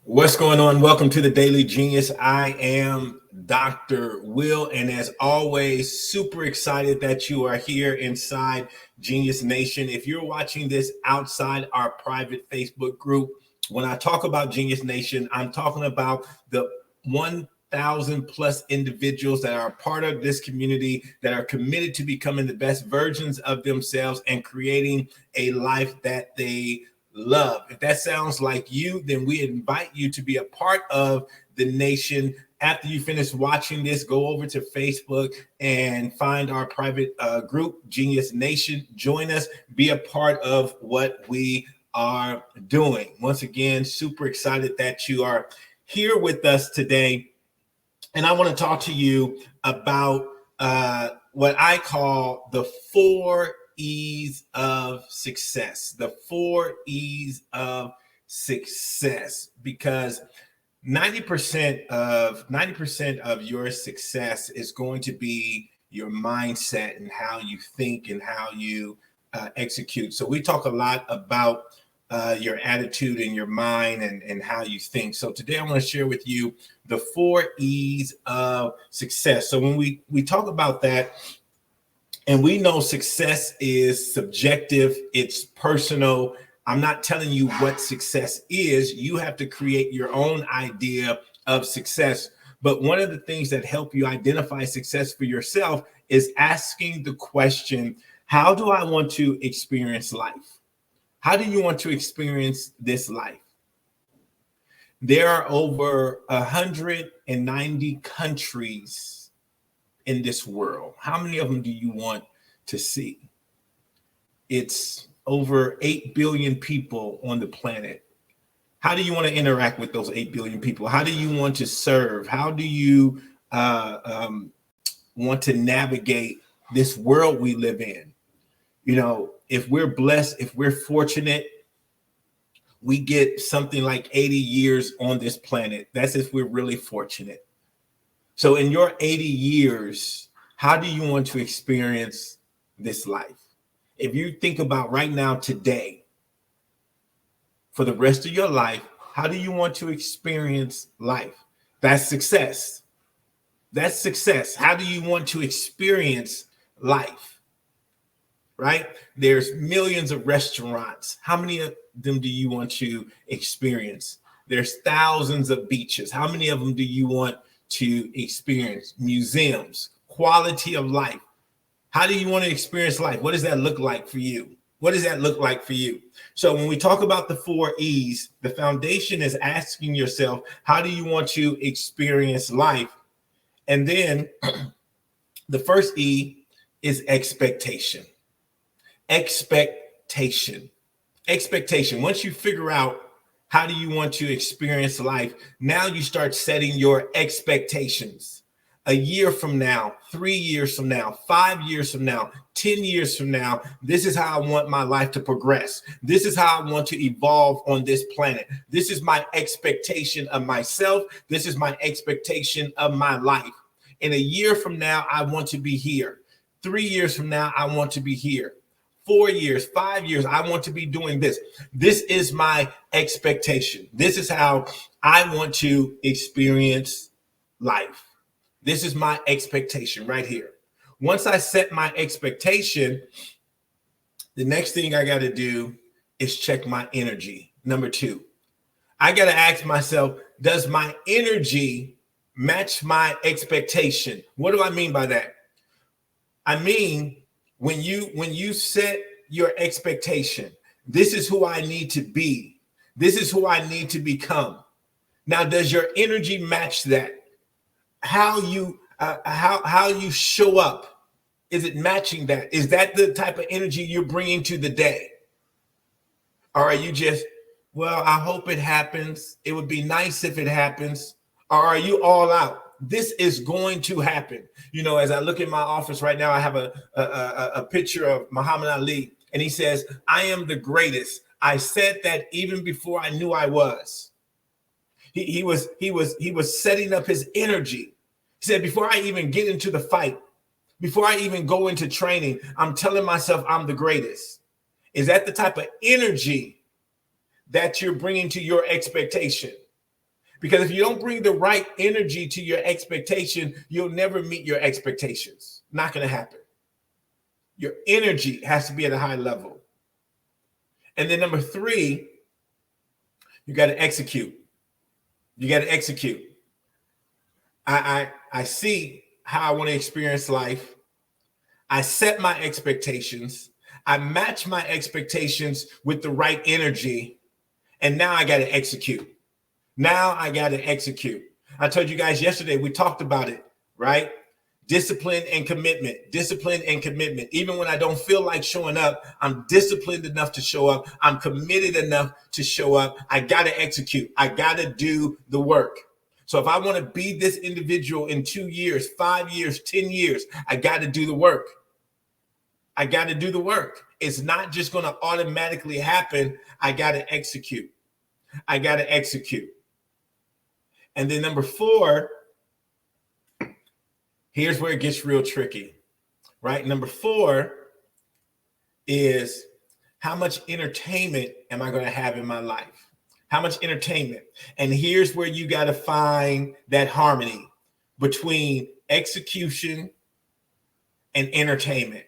What's going on? Welcome to the Daily Genius. I am Dr. Will, and as always, super excited that you are here inside Genius Nation. If you're watching this outside our private Facebook group, when I talk about Genius Nation, I'm talking about the 1,000 plus individuals that are part of this community that are committed to becoming the best versions of themselves and creating a life that they love. If that sounds like you, then we invite you to be a part of the nation. After you finish watching this, go over to Facebook and find our private group, Genius Nation. Join us, be a part of what we are doing. Once again, super excited that you are here with us today. And I want to talk to you about what I call the 4 E's of success, the 4 E's of success, because 90% of your success is going to be your mindset and how you think and how you execute. So we talk a lot about your attitude and your mind and how you think. So today I want to share with you the 4 E's of success. So when we talk about that, and we know success is subjective, it's personal. I'm not telling you what success is. You have to create your own idea of success. But one of the things that help you identify success for yourself is asking the question, how do I want to experience life? How do you want to experience this life? There are over 190 countries in this world. How many of them do you want to see? It's over 8 billion people on the planet. How do you want to interact with those 8 billion people? How do you want to serve? How do you want to navigate this world we live in? You know, if we're blessed, if we're fortunate, we get something like 80 years on this planet. That's if we're really fortunate. So in your 80 years, how do you want to experience this life? If you think about right now, today, for the rest of your life, how do you want to experience life? That's success. That's success. How do you want to experience life? Right? There's millions of restaurants. How many of them do you want to experience? There's thousands of beaches. How many of them do you want to experience? Museums, quality of life. How do you want to experience life? What does that look like for you? What does that look like for you? So when we talk about the 4 E's, the foundation is asking yourself, how do you want to experience life? And then the first E is expectation. Expectation. Once you figure out how do you want to experience life, now you start setting your expectations. A year from now, 3 years from now, 5 years from now, 10 years from now, this is how I want my life to progress. This is how I want to evolve on this planet. This is my expectation of myself. This is my expectation of my life. In a year from now, I want to be here. 3 years from now, I want to be here. 4 years, 5 years, I want to be doing this. This is my expectation. This is how I want to experience life. This is my expectation right here. Once I set my expectation, the next thing I got to do is check my energy. Number 2, I got to ask myself, does my energy match my expectation? What do I mean by that? I mean, when you set your expectation, this is who I need to be. This is who I need to become. Now, does your energy match that? How you show up, is it matching that? Is that the type of energy you're bringing to the day? Or are you just, well, I hope it happens. It would be nice if it happens. Or are you all out? This is going to happen. You know, as I look in my office right now, I have a picture of Muhammad Ali, and he says, I am the greatest. I said that even before I knew I was. He was setting up his energy. He said, before I even get into the fight, before I even go into training, I'm telling myself I'm the greatest. Is that the type of energy that you're bringing to your expectation? Because if you don't bring the right energy to your expectation, you'll never meet your expectations. Not going to happen. Your energy has to be at a high level. And then number 3, you got to execute. You got to execute. I see how I want to experience life. I set my expectations. I match my expectations with the right energy. And now I got to execute. Now I got to execute. I told you guys yesterday, we talked about it, right? Discipline and commitment, discipline and commitment. Even when I don't feel like showing up, I'm disciplined enough to show up. I'm committed enough to show up. I got to execute. I got to do the work. So if I want to be this individual in 2 years, 5 years, 10 years, I got to do the work. I got to do the work. It's not just going to automatically happen. I got to execute. I got to execute. And then number 4, here's where it gets real tricky, right? Number 4 is how much entertainment am I going to have in my life? How much entertainment? And here's where you got to find that harmony between execution and entertainment.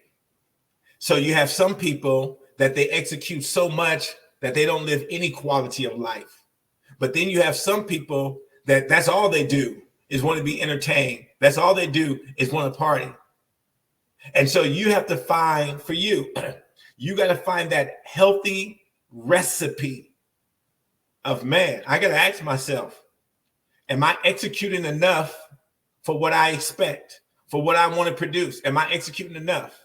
So you have some people that they execute so much that they don't live any quality of life. But then you have some people that that's all they do is want to be entertained. That's all they do is want to party. And so you have to find, for you, you got to find that healthy recipe of, man, I got to ask myself, am I executing enough for what I expect, for what I want to produce? Am I executing enough?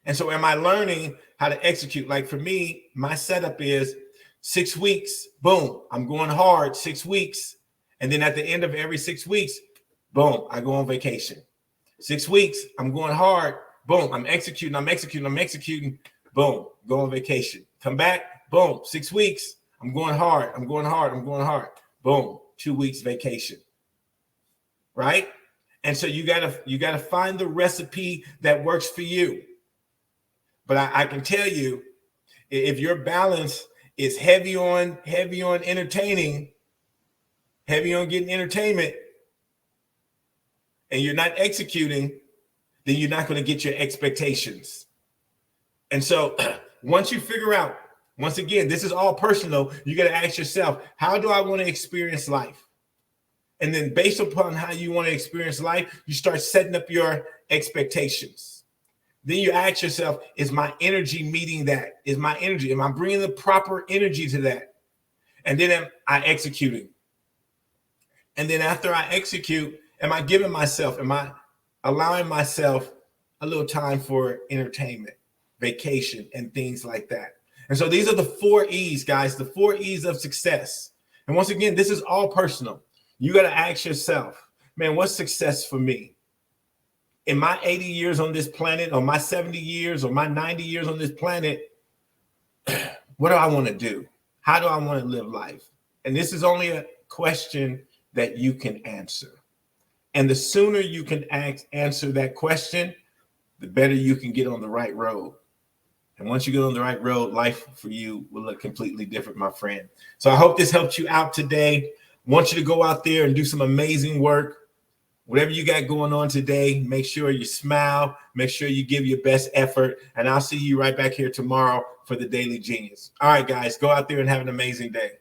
And so am I learning how to execute? Like for me, my setup is 6 weeks, boom, I'm going hard 6 weeks. And then at the end of every 6 weeks, boom, I go on vacation. 6 weeks, I'm going hard, boom, I'm executing, boom, go on vacation. Come back, boom, 6 weeks, I'm going hard, boom, 2 weeks vacation, right? And so you gotta find the recipe that works for you. But I can tell you, if your balance is heavy on entertaining, heavy on getting entertainment, and you're not executing, then you're not going to get your expectations. And so once you figure out, once again, this is all personal, you got to ask yourself, how do I want to experience life? And then based upon how you want to experience life, you start setting up your expectations. Then you ask yourself, is my energy meeting that? Is my energy, am I bringing the proper energy to that? And then am I executing? And then after I execute, am I giving myself, am I allowing myself a little time for entertainment, vacation, and things like that? And so these are the 4 E's, guys, the 4 E's of success. And once again, this is all personal. You got to ask yourself, man, what's success for me? In my 80 years on this planet, or my 70 years, or my 90 years on this planet, what do I want to do? How do I want to live life? And this is only a question that you can answer. And the sooner you can answer that question, the better you can get on the right road. And once you get on the right road, life for you will look completely different, my friend. So I hope this helped you out today. I want you to go out there and do some amazing work. Whatever you got going on today, make sure you smile, make sure you give your best effort, and I'll see you right back here tomorrow for the Daily Genius. All right, guys, go out there and have an amazing day.